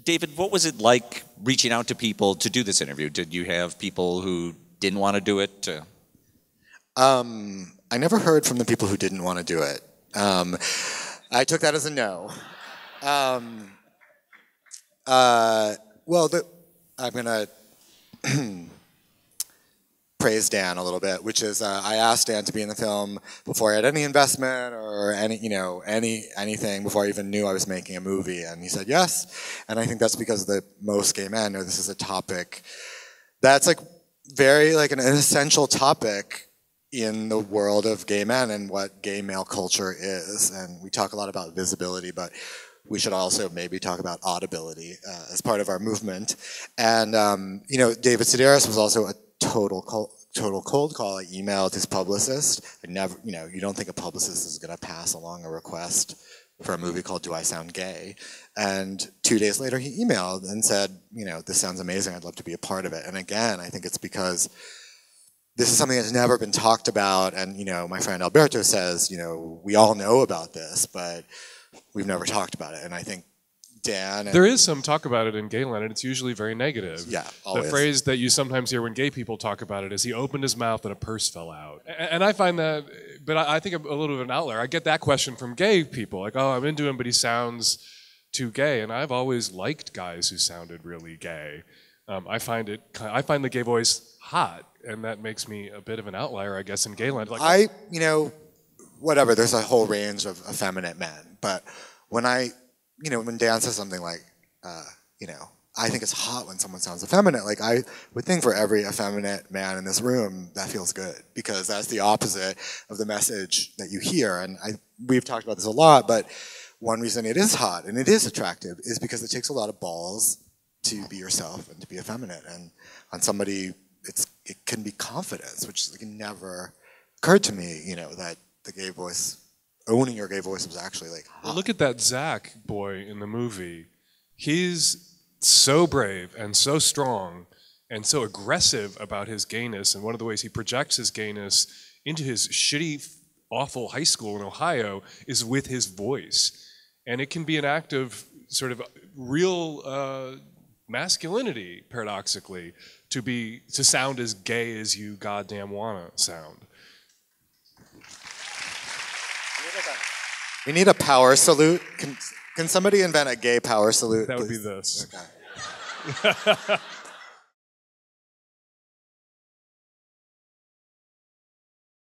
David, what was it like reaching out to people to do this interview? Did you have people who didn't want to do it? I never heard from the people who didn't want to do it. I took that as a no. I'm going to praise Dan a little bit, which is I asked Dan to be in the film before I had any investment or anything, before I even knew I was making a movie, and he said yes. And I think that's because most gay men know this is a topic that's like very like an essential topic in the world of gay men and what gay male culture is. And we talk a lot about visibility, but we should also maybe talk about audibility as part of our movement. And David Sedaris was also a total cold call. I emailed his publicist. I never, you don't think a publicist is going to pass along a request for a movie called Do I Sound Gay? And 2 days later he emailed and said, this sounds amazing, I'd love to be a part of it. And again, I think it's because this is something that's never been talked about, and my friend Alberto says, we all know about this, but we've never talked about it. And I think Dan... There is some talk about it in Gayland, and it's usually very negative. Yeah, always. The phrase that you sometimes hear when gay people talk about it is, he opened his mouth and a purse fell out. And I find that, but I think I'm a little bit of an outlier. I get that question from gay people, like, oh, I'm into him, but he sounds too gay. And I've always liked guys who sounded really gay. I find the gay voice hot, and that makes me a bit of an outlier, I guess, in Gayland. Like, whatever, there's a whole range of effeminate men, but when when Dan says something like, I think it's hot when someone sounds effeminate, like I would think for every effeminate man in this room, that feels good, because that's the opposite of the message that you hear. And we've talked about this a lot, but one reason it is hot and it is attractive is because it takes a lot of balls to be yourself and to be effeminate. And on somebody, it can be confidence, which like never occurred to me, that the gay voice, owning your gay voice was actually like hot. Well, look at that Zach boy in the movie. He's so brave and so strong and so aggressive about his gayness, and one of the ways he projects his gayness into his shitty, awful high school in Ohio is with his voice. And it can be an act of sort of real masculinity, paradoxically, to sound as gay as you goddamn wanna sound. We need a power salute. Can somebody invent a gay power salute? That would please? be this. Okay.